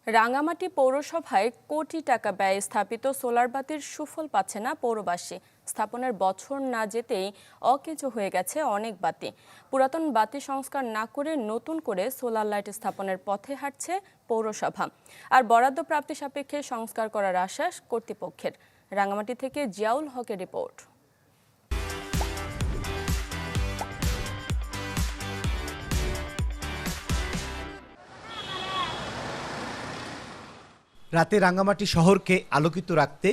রাঙ্গামাটি পৌরসভায় কোটি টাকা ব্যয়ে স্থাপিত সোলার বাতির সুফল পাচ্ছে না পৌরবাসী। স্থাপনের বছর না যেতেই অকেজো হয়ে গেছে অনেক বাতি। পুরাতন বাতি সংস্কার না করে নতুন করে সোলার লাইট স্থাপনের পথে হাঁটছে পৌরসভা। আর বরাদ্দ প্রাপ্তি সাপেক্ষে সংস্কার করার আশ্বাস কর্তৃপক্ষের। রাঙ্গামাটি থেকে জিয়াউল হকের রিপোর্ট। রাতে রাঙ্গামাটি শহরকে আলোকিত রাখতে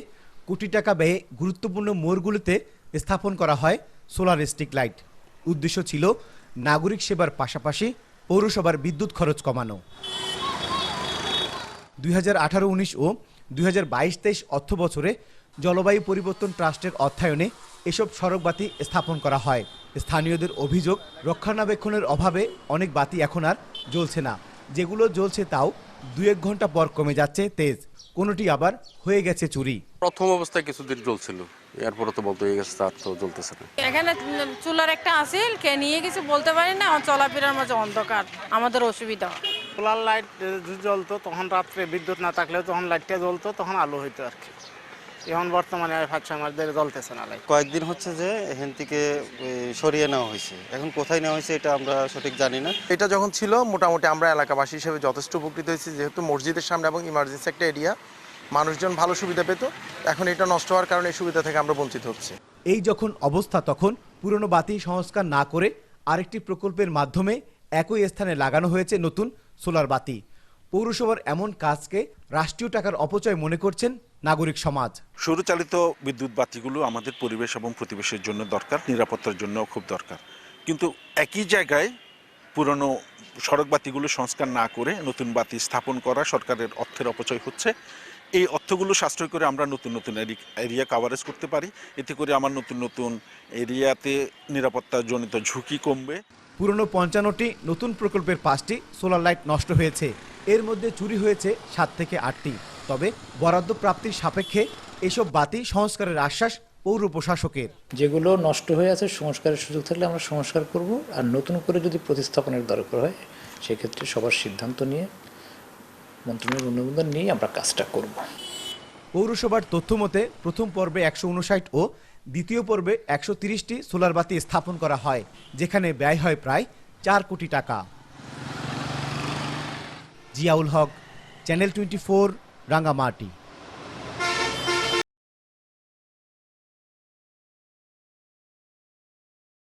কোটি টাকা ব্যয়ে গুরুত্বপূর্ণ মোড়গুলোতে স্থাপন করা হয় সোলার স্ট্রিট লাইট। উদ্দেশ্য ছিল নাগরিক সেবার পাশাপাশি পৌরসভার বিদ্যুৎ খরচ কমানো। 2018-19 ও 2022-23 অর্থ বছরে জলবায়ু পরিবর্তন ট্রাস্টের অর্থায়নে এসব সড়ক বাতি স্থাপন করা হয়। স্থানীয়দের অভিযোগ, রক্ষণাবেক্ষণের অভাবে অনেক বাতি এখন আর জ্বলছে না। যেগুলো জ্বলছে তাও 2-1 ঘন্টা পর কমে যাচ্ছে তেজ, কোনোটি আবার হয়ে গেছে চুরি। প্রথম অবস্থায় কিছুদিন জ্বলছিল, এরপরে তো বলতে হয়ে গেছে তার তো জ্বলতেছে না। এখানে চুলার একটা আসিল, কে নিয়ে কিছু বলতে পারি না, চলাফেরার মাঝে অন্ধকার, আমাদের অসুবিধা। সোলার লাইট জ্বলতো তখন রাত্রে, বিদ্যুৎ না থাকলেও তখন লাইটটা জ্বলতো, তখন আলো হইতো আর কি। এখন বর্তমানে 5-6 মাস ধরে জ্বলতেছে না লাইট। কয়েকদিন হচ্ছে যে এখান থেকে সরিয়ে নেওয়া হয়েছে, এখন কোথায় নেওয়া হয়েছে এটা আমরা সঠিক জানি না। এটা যখন ছিল মোটামুটি আমরা এলাকাবাসী হিসেবে যথেষ্ট উপকৃত হয়েছি, যেহেতু মসজিদের সামনে এবং ইমার্জেন্সি একটা এরিয়া, মানুষজন ভালো সুবিধা পেত। এখন এটা নষ্ট হওয়ার কারণে এই সুবিধা থেকে আমরা বঞ্চিত হচ্ছি। এই যখন অবস্থা, তখন পুরনো বাতি সংস্কার না করে আরেকটি প্রকল্পের মাধ্যমে একই স্থানে লাগানো হয়েছে নতুন সোলার বাতি। পৌরসভার এমন কাজকে রাষ্ট্রীয় টাকার অপচয় মনে করছেন নাগরিক সমাজ। সৌরচালিত বিদ্যুৎ বাতিগুলো আমাদের পরিবেশ এবং প্রতিবেশের জন্য দরকার, নিরাপত্তার জন্য খুব দরকার। কিন্তু একই জায়গায় পুরনো সড়ক বাতিগুলো সংস্কার না করে নতুন বাতি স্থাপন করা সরকারের অর্থের অপচয় হচ্ছে। এই অর্থগুলো সাশ্রয় করে আমরা নতুন নতুন এরিয়া কাভারেজ করতে পারি। এতে করে আমার নতুন নতুন এরিয়াতে নিরাপত্তাজনিত ঝুঁকি কমবে। পুরনো 55টি, নতুন প্রকল্পের 5টি সোলার লাইট নষ্ট হয়েছে। এর মধ্যে চুরি হয়েছে 7 থেকে 8টি। তবে বরাদ্দ প্রাপ্তির সাপেক্ষে এসব বাতি সংস্কারের আশ্বাস পৌর প্রশাসকের। যেগুলো নষ্ট হয়ে আছে সংস্কারের সুযোগ থাকলে আমরা সংস্কার করব, আর নতুন করে যদি প্রতিস্থাপনের দরকার হয় সেক্ষেত্রে সবার সিদ্ধান্ত নিয়ে মন্ত্রণালয়ের অনুমোদন নিয়ে আমরা কাজটা করব। পৌরসভার তথ্য মতে প্রথম পর্বে 159 ও দ্বিতীয় পর্বে 130টি সোলার বাতি স্থাপন করা হয়, যেখানে ব্যয় হয় প্রায় 4 কোটি টাকা। জিয়াউল হক, চ্যানেল 24, রাঙ্গামাটি।